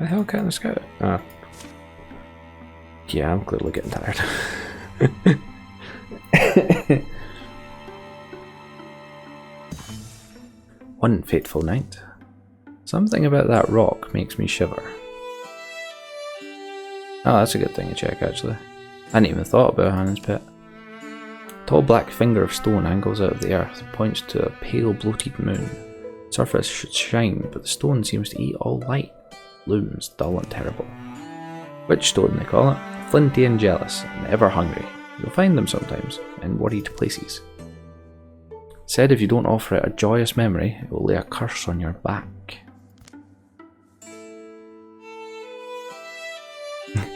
the hell can't I scout it? Ah. Yeah, I'm clearly getting tired. One fateful night. Something about that rock makes me shiver. Oh, that's a good thing to check, actually. I hadn't even thought about Hannon's pit. A tall black finger of stone angles out of the earth and points to a pale bloated moon. The surface should shine, but the stone seems to eat all light. Looms dull and terrible. Witch stone, they call it. Flinty and jealous, and ever hungry. You'll find them sometimes, in worried places. Said if you don't offer it a joyous memory, it will lay a curse on your back.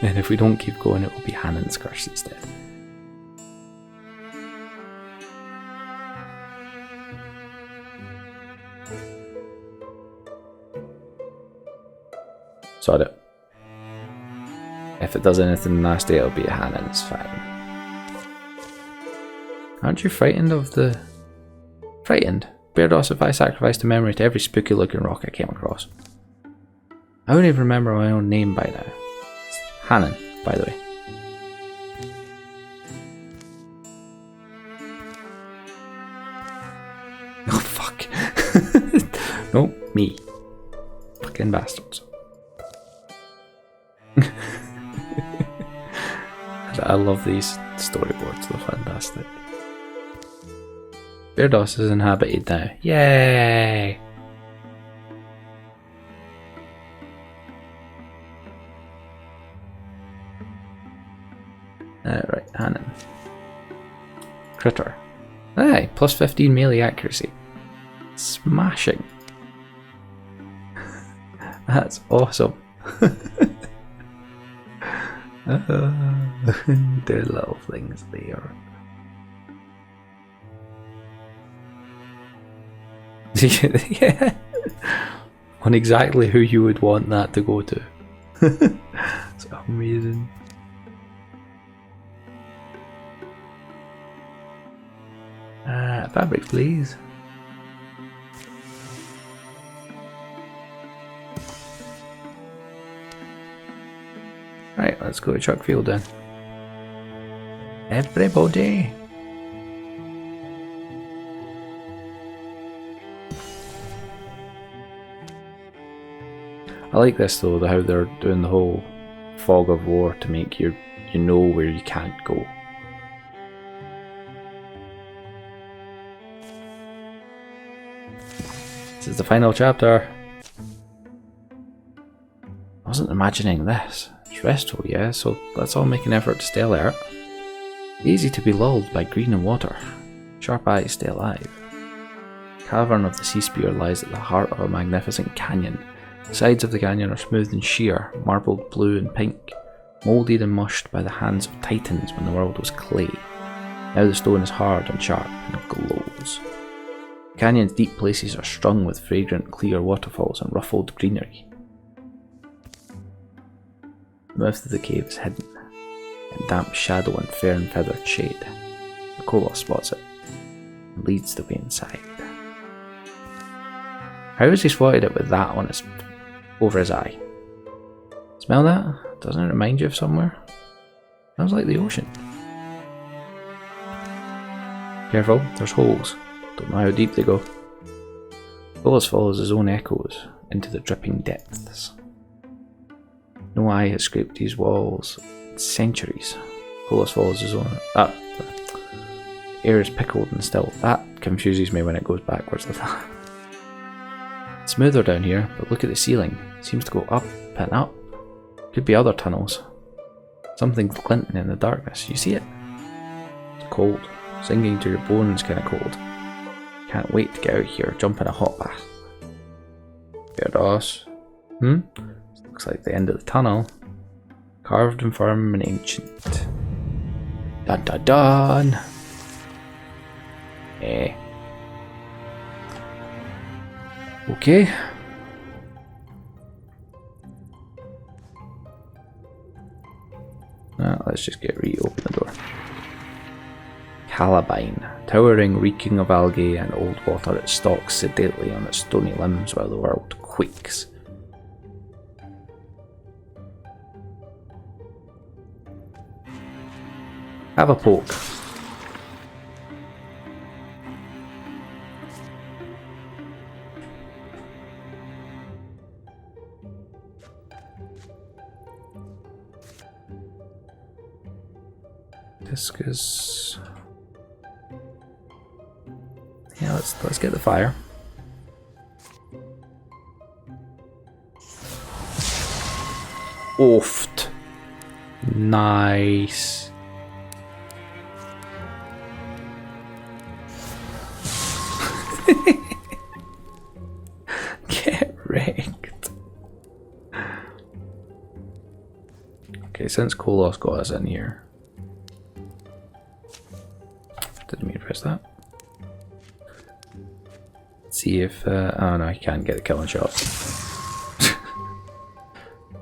And if we don't keep going, it will be Hannon's curse instead. Sod it. If it does anything nasty, it'll be a Hannon's, fine. Aren't you frightened of the... Frightened? Bairdos if I sacrificed a memory to every spooky looking rock I came across. I don't even remember my own name by now. It's Hannon, by the way. Oh fuck. No, me. Fucking bastards. I love these storyboards, they're fantastic. Bairdos is inhabited now. Yay! Right, Hannon. Critter. Hey, plus 15 melee accuracy. Smashing. That's awesome. They're little things there. Yeah. On exactly who you would want that to go to. It's amazing. Fabrics, please. Right, let's go to Chuckfield then. Everybody! I like this though, how they're doing the whole fog of war to make you know where you can't go. This is the final chapter. I wasn't imagining this. It's restful, yeah, so let's all make an effort to stay alert. Easy to be lulled by green and water. Sharp eyes stay alive. The cavern of the Seaspear lies at the heart of a magnificent canyon. The sides of the canyon are smooth and sheer, marbled blue and pink, moulded and mushed by the hands of titans when the world was clay. Now the stone is hard and sharp and glows. The canyon's deep places are strung with fragrant clear waterfalls and ruffled greenery. The mouth of the cave is hidden in damp shadow and fern-feathered shade. The Kolos spots it and leads the way inside. How has he spotted it with that on his over his eye? Smell that? Doesn't it remind you of somewhere? Sounds like the ocean. Careful, there's holes. Don't know how deep they go. Kolos follows his own echoes into the dripping depths. No eye has scraped these walls in centuries. Kolos follows his own. The air is pickled and still. That confuses me when it goes backwards like that. It's smoother down here, but look at the ceiling. It seems to go up and up. Could be other tunnels. Something glinting in the darkness. You see it? It's cold. Sinking to your bones kinda cold. Can't wait to get out here, jump in a hot bath. Bairdos. Looks like the end of the tunnel. Carved and firm and ancient. Dun dun dun! Eh. Okay. Let's just reopen the door. Calabine, towering, reeking of algae and old water, it stalks sedately on its stony limbs while the world quakes. Have a poke. Discus. Yeah, let's get the fire. Oofed. Nice. Get wrecked. Okay, since Kolos got us in here. Didn't mean to press that. Let's see if oh no, I can't get the killing shot.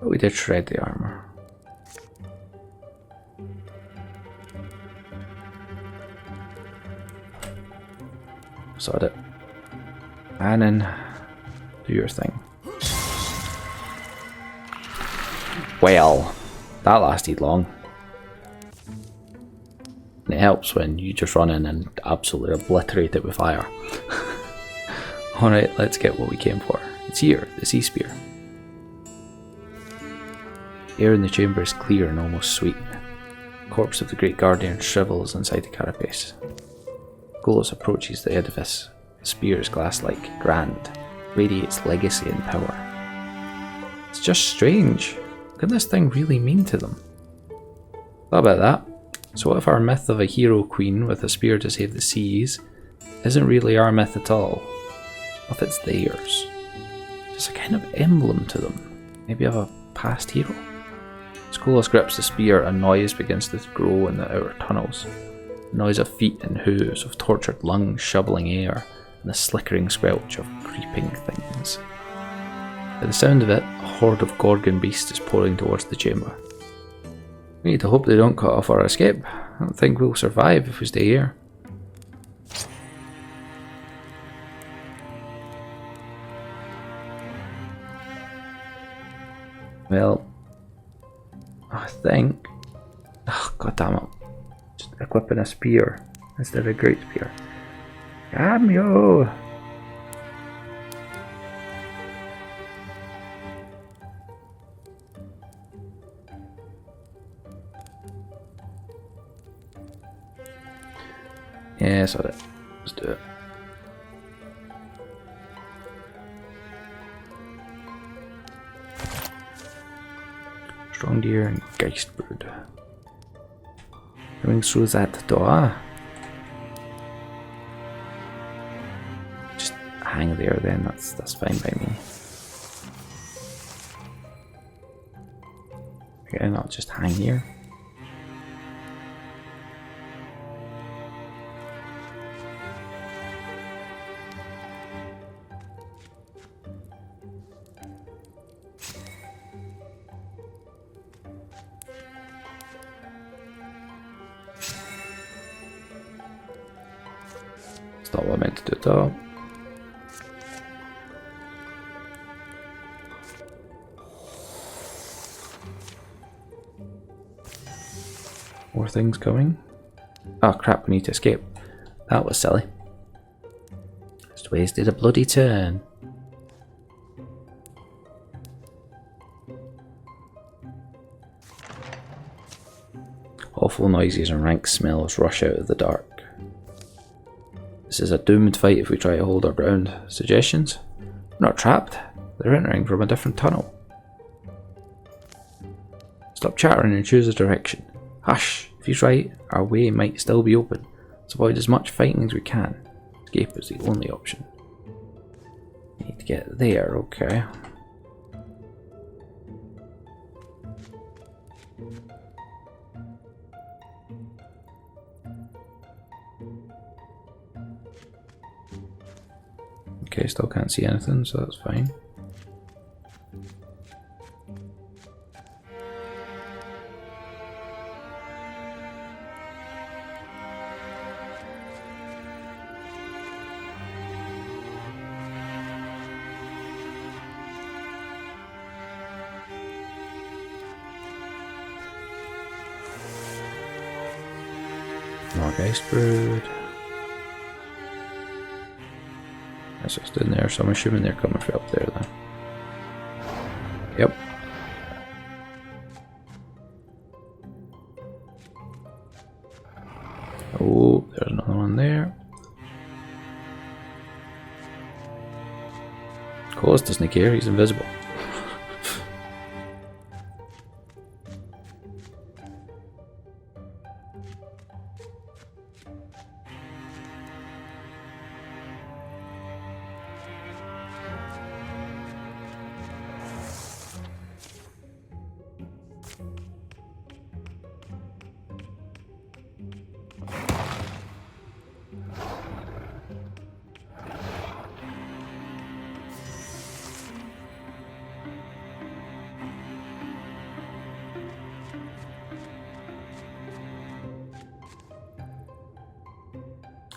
But we did shred the armor. Sod it. And then do your thing. Well, that lasted long. And it helps when you just run in and absolutely obliterate it with fire. Alright, let's get what we came for. It's here, the Seaspear. Air in the chamber is clear and almost sweet. The corpse of the great guardian shrivels inside the carapace. Golos approaches the edifice. The spear is glass-like, grand, radiates legacy and power. It's just strange. What can this thing really mean to them? Thought about that. So what if our myth of a hero queen with a spear to save the seas isn't really our myth at all? What if it's theirs? Just a kind of emblem to them. Maybe of a past hero? As Kolos grips the spear, a noise begins to grow in the outer tunnels. The noise of feet and hooves, of tortured lungs shoveling air, and the slickering squelch of creeping things. By the sound of it, a horde of Gorgon beasts is pouring towards the chamber. We need to hope they don't cut off our escape. I don't think we'll survive if we stay here. Well, I think... Oh, god damn it. Just equipping a spear instead of a great spear. Cameo! Yeah, that's it. Let's do it. Strong deer and Geistbird. Coming through that door. Just hang there then, that's fine by me. Again, I'll just hang here. That's not what I meant to do at all. More things coming. Oh crap, we need to escape. That was silly. Just wasted a bloody turn. Awful noises and rank smells rush out of the dark. This is a doomed fight if we try to hold our ground. Suggestions? We're not trapped. They're entering from a different tunnel. Stop chattering and choose a direction. Hush! If he's right, our way might still be open. Let's avoid as much fighting as we can. Escape is the only option. Need to get there, okay. Okay, still can't see anything, so that's fine. More Geist Brood. That's just in there, so I'm assuming they're coming from up there then. Yep. Oh, there's another one there. Colas doesn't care, he's invisible.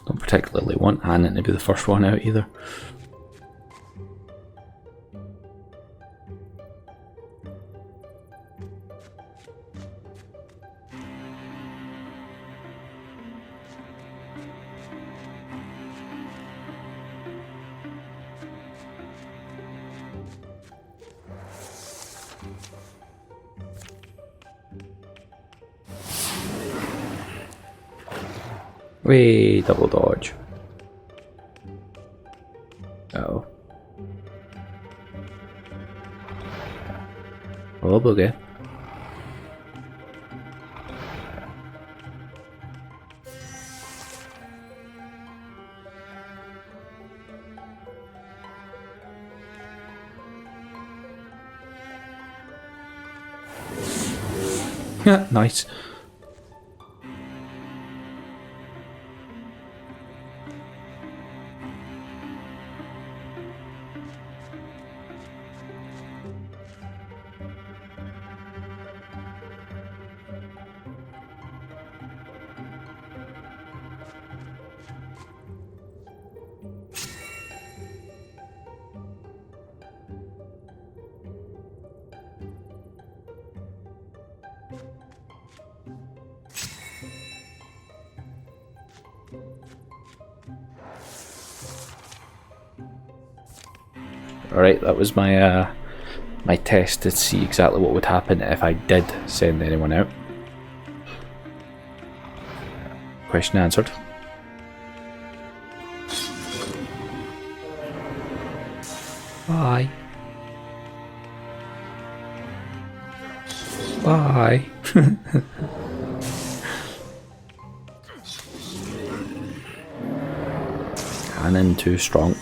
Don't particularly want Hannon to be the first one out either. Wait, double dodge. Uh-oh. Oh, bugger. Nice. Alright, that was my my test to see exactly what would happen if I did send anyone out. Question answered. Bye. Bye. Cannon too strong.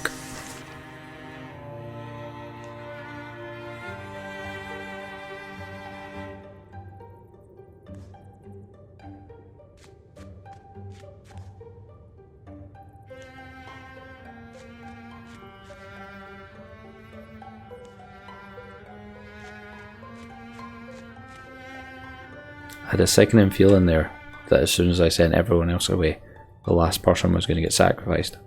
I had a sickening feeling there that as soon as I sent everyone else away, the last person was going to get sacrificed.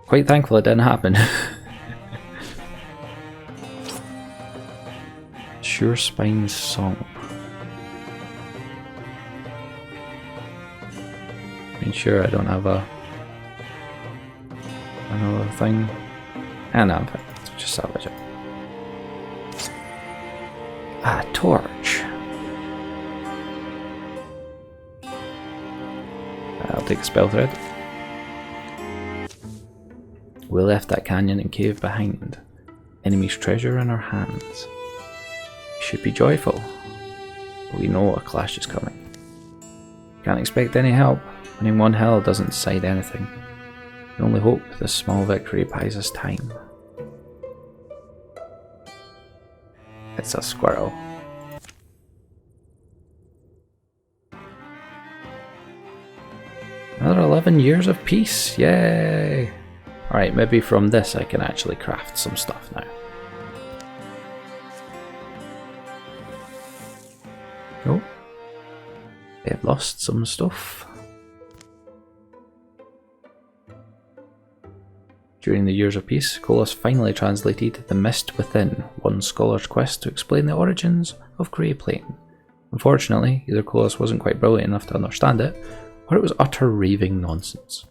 Quite thankful it didn't happen. Sure Spine's song. I mean, sure, I don't have another thing. And I'm fine. Let's just salvage it. A torch. I'll take a spell thread. We left that canyon and cave behind. Enemy's treasure in our hands. We should be joyful. But we know a clash is coming. Can't expect any help. Winning one hill doesn't decide anything. We only hope this small victory buys us time. It's a squirrel. Another 11 years of peace, yay! Alright, maybe from this I can actually craft some stuff now. Oh, they've lost some stuff. During the years of peace, Colas finally translated The Mist Within, one scholar's quest to explain the origins of Grey Plane. Unfortunately, either Colas wasn't quite brilliant enough to understand it, or it was utter raving nonsense.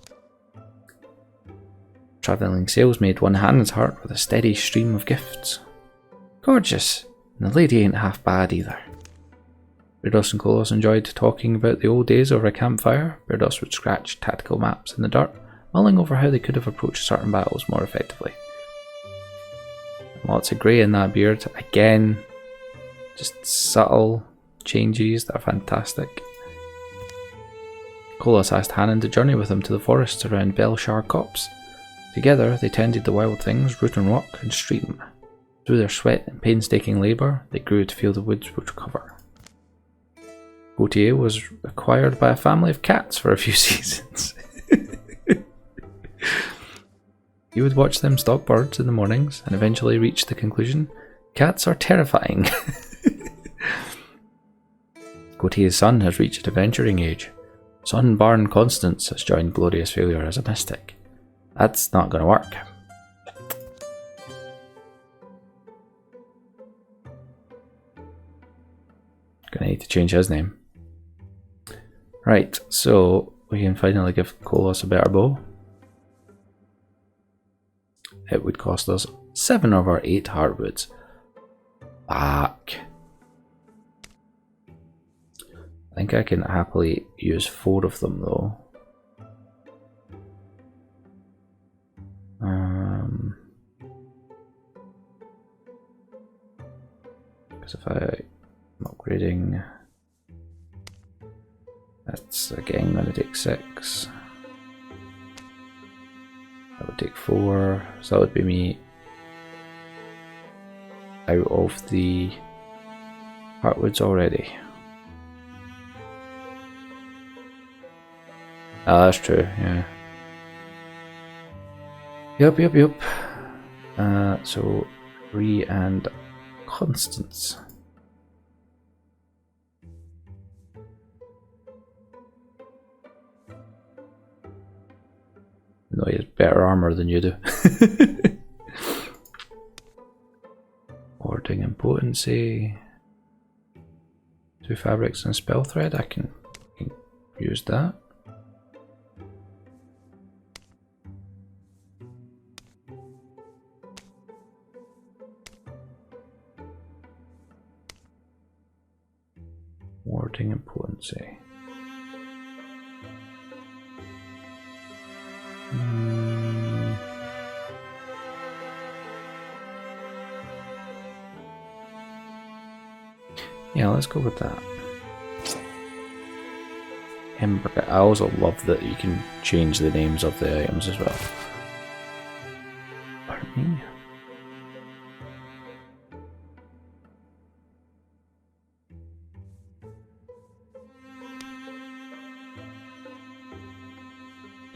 Travelling sales made won Hannah's heart with a steady stream of gifts. Gorgeous, and the lady ain't half bad either. Bairdos and Kolos enjoyed talking about the old days over a campfire. Bairdos would scratch tactical maps in the dirt, mulling over how they could have approached certain battles more effectively. Lots of grey in that beard. Again, just subtle changes that are fantastic. Kolos asked Hannon to journey with him to the forests around Belshar Copse. Together, they tended the wild things, root and rock, and stream. Through their sweat and painstaking labour, they grew to feel the woods would recover. Gautier was acquired by a family of cats for a few seasons. He would watch them stalk birds in the mornings and eventually reach the conclusion, cats are terrifying. Gautier's son has reached adventuring age. Son Barn Constance has joined Glorious Failure as a mystic. That's not going to work. Gonna need to change his name. Right, so we can finally give Kolos a better bow. It would cost us 7 of our 8 hardwoods. Fuck. I think I can happily use 4 of them though. Because if I'm upgrading, that's again going to take 6. That would take 4, so that would be me out of the heartwoods already. Ah, that's true, yeah. Yep. So, Bree and Constance. No, he has better armor than you do. Warding and potency. 2 fabrics and spell thread. I can use that. Warding and potency. Yeah, let's go with that. Ember. I also love that you can change the names of the items as well. Pardon me.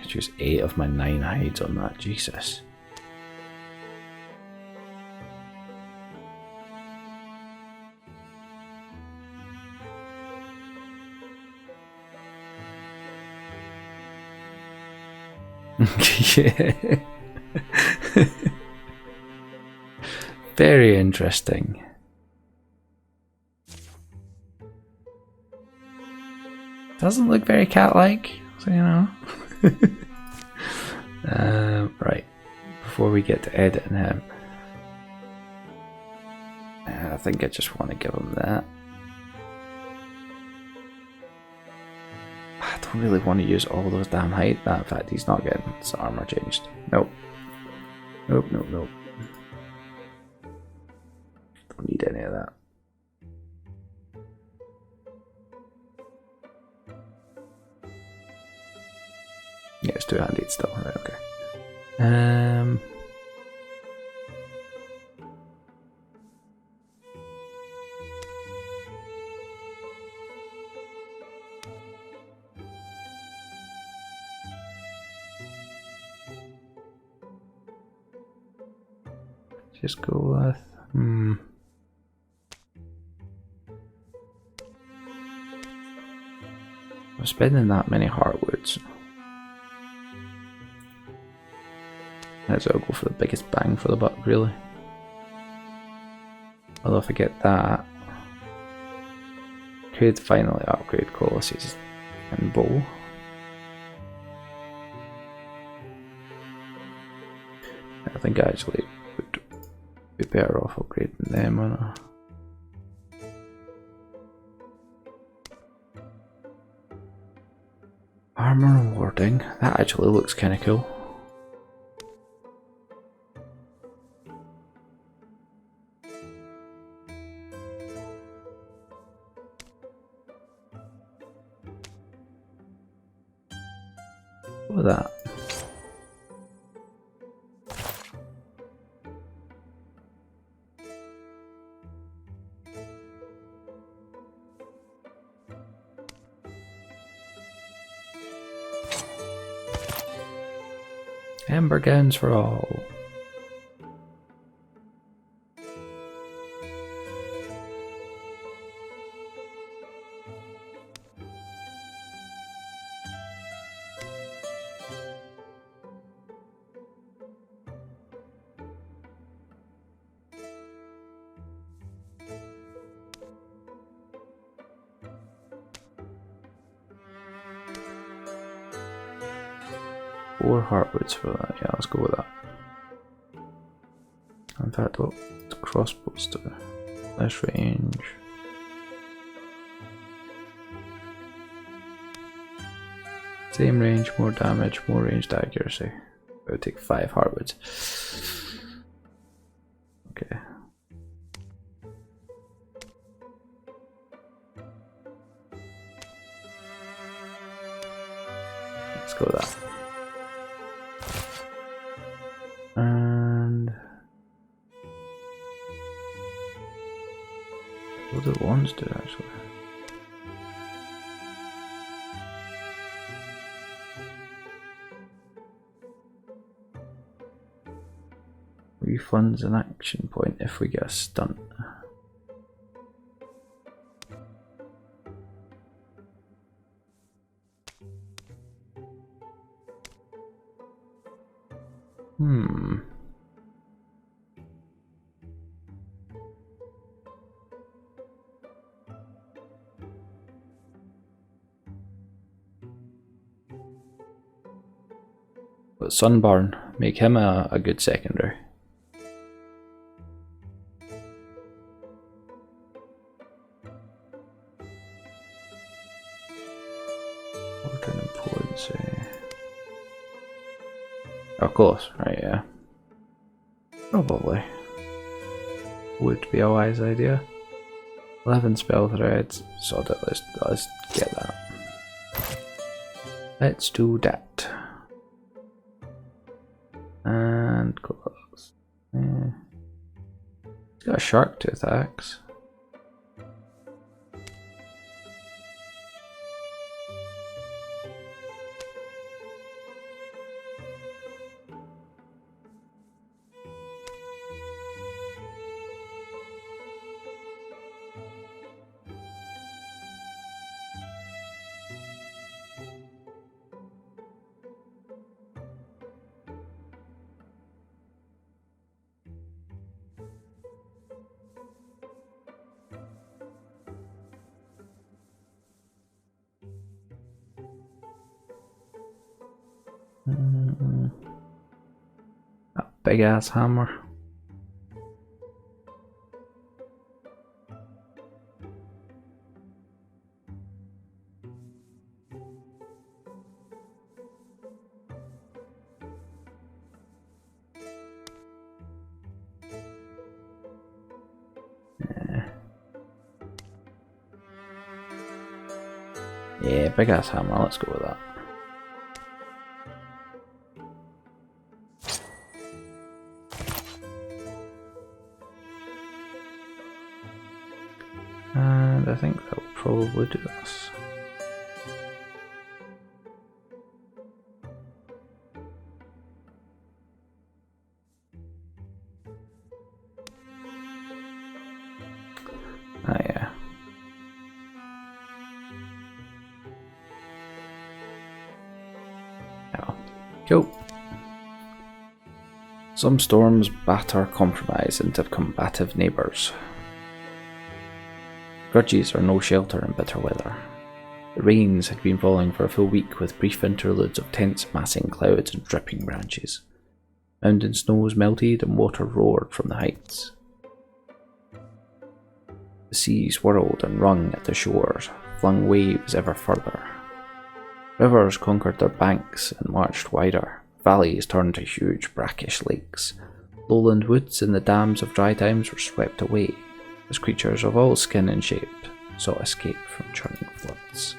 I choose 8 of my 9 hides on that, Jesus. Yeah. Very interesting. Doesn't look very cat-like, so you know. Right, before we get to editing him, I think I just want to give him that. I don't really want to use all those damn height. In fact, he's not getting his armor changed. Nope. Nope. Don't need any of that. Yeah, it's 2-handed still. Right, okay. Just go with I'm spending that many heartwoods. Let's go for the biggest bang for the buck, really. Although if I get that, could finally upgrade Colossus and bow. I think I actually would be better off upgrading them, wouldn't I? Armor and warding, that actually looks kinda cool. Look at that. Amber gowns for all. Four heartwoods for that, yeah, let's go with that. In fact, what crossbows do? Less range. Same range, more damage, more ranged accuracy. I would take 5 heartwoods. Okay. Let's go with that. And what do the wands do actually? Refunds an action point if we get a stunt. But Sunburn, make him a good secondary. Order and potency. Of course, right, yeah. Probably. Would be a wise idea. 11 spell threads, so that let's get that. Let's do that. And close. Yeah. It's got a shark tooth axe. That big ass hammer. Yeah, big ass hammer, let's go with that. And I think that will probably do us. Ah, yeah. Oh, cool. Some storms batter compromise into combative neighbours. Grudges are no shelter in bitter weather. The rains had been falling for a full week with brief interludes of tense massing clouds and dripping branches. Mountain snows melted and water roared from the heights. The sea swirled and wrung at the shores, flung waves ever further. Rivers conquered their banks and marched wider. Valleys turned to huge brackish lakes. Lowland woods and the dams of dry times were swept away, as creatures of all skin and shape sought escape from churning floods.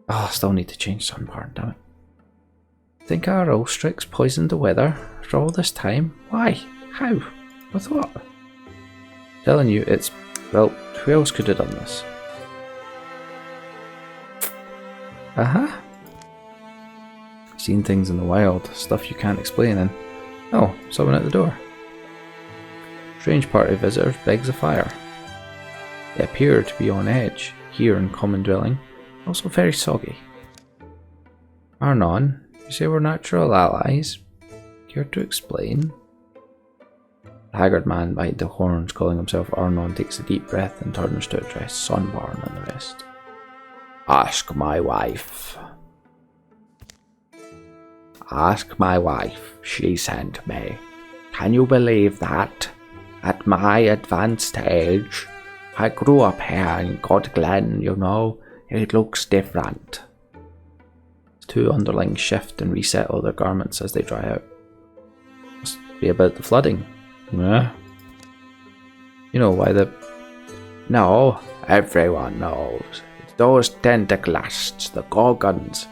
I still need to change sunburn, damn it. Think our Ulstyrx poisoned the weather after all this time? Why? How? With what? Telling you, it's... well, who else could have done this? Seen things in the wild, stuff you can't explain, and... oh, someone at the door. Strange party of visitors begs a fire. They appear to be on edge, here in common dwelling, also very soggy. Arnon, you say we're natural allies? Care to explain? The haggard man behind the horns, calling himself Arnon, takes a deep breath and turns to address Sunburn and the rest. Ask my wife. Ask my wife, she sent me. Can you believe that? At my advanced age, I grew up here in God Glen, you know, it looks different. The two underlings shift and resettle their garments as they dry out. Must be about the flooding. Yeah. You know why the... No, everyone knows. It's those tentaclasts, the Gorgons.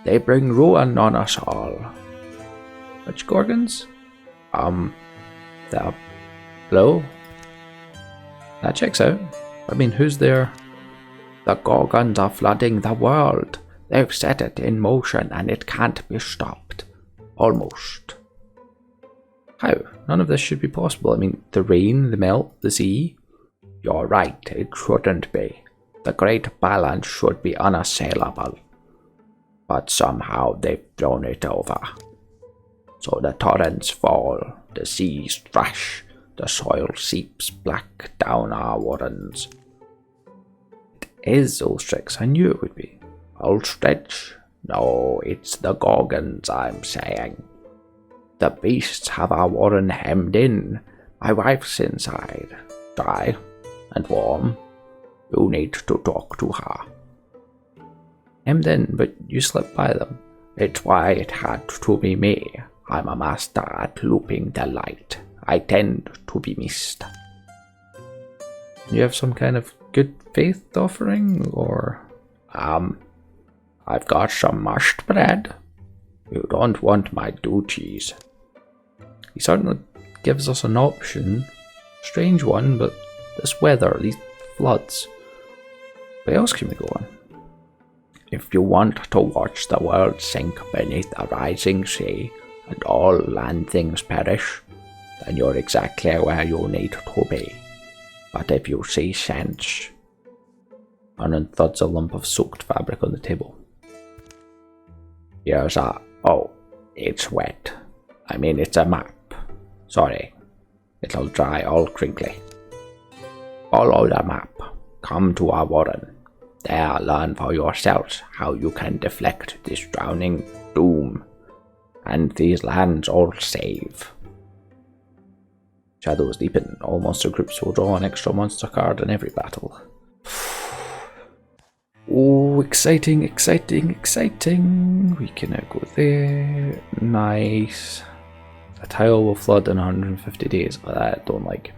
They bring ruin on us all. Which Gorgons? The blue? That checks out. I mean, who's there? The Gorgons are flooding the world. They've set it in motion and it can't be stopped. Almost. How? None of this should be possible. I mean, the rain, the melt, the sea. You're right, it shouldn't be. The great balance should be unassailable. But somehow they've thrown it over. So the torrents fall, the seas thrash, the soil seeps black down our wardens. It is Ulstyrx, I knew it would be. Ulstyrx? No, it's the Gorgons, I'm saying. The beasts have our warren hemmed in. My wife's inside, dry and warm. You need to talk to her. Hemmed in, but you slipped by them. It's why it had to be me. I'm a master at looping the light. I tend to be missed. You have some kind of good faith offering, or... I've got some mashed bread. You don't want my duties. He certainly gives us an option. Strange one, but this weather, these floods. Where else can we go on? If you want to watch the world sink beneath a rising sea and all land things perish, then you're exactly where you need to be. But if you see sense... Vernon thuds a lump of soaked fabric on the table. Here's a... oh, it's wet. I mean, it's a map. Sorry. It'll dry all crinkly. Follow the map. Come to our warren. There, learn for yourselves how you can deflect this drowning doom. And these lands all save. Shadows deepen. All monster groups will draw an extra monster card in every battle. Oh, exciting, exciting, exciting. We can now go there. Nice. A tile will flood in 150 days. I don't like.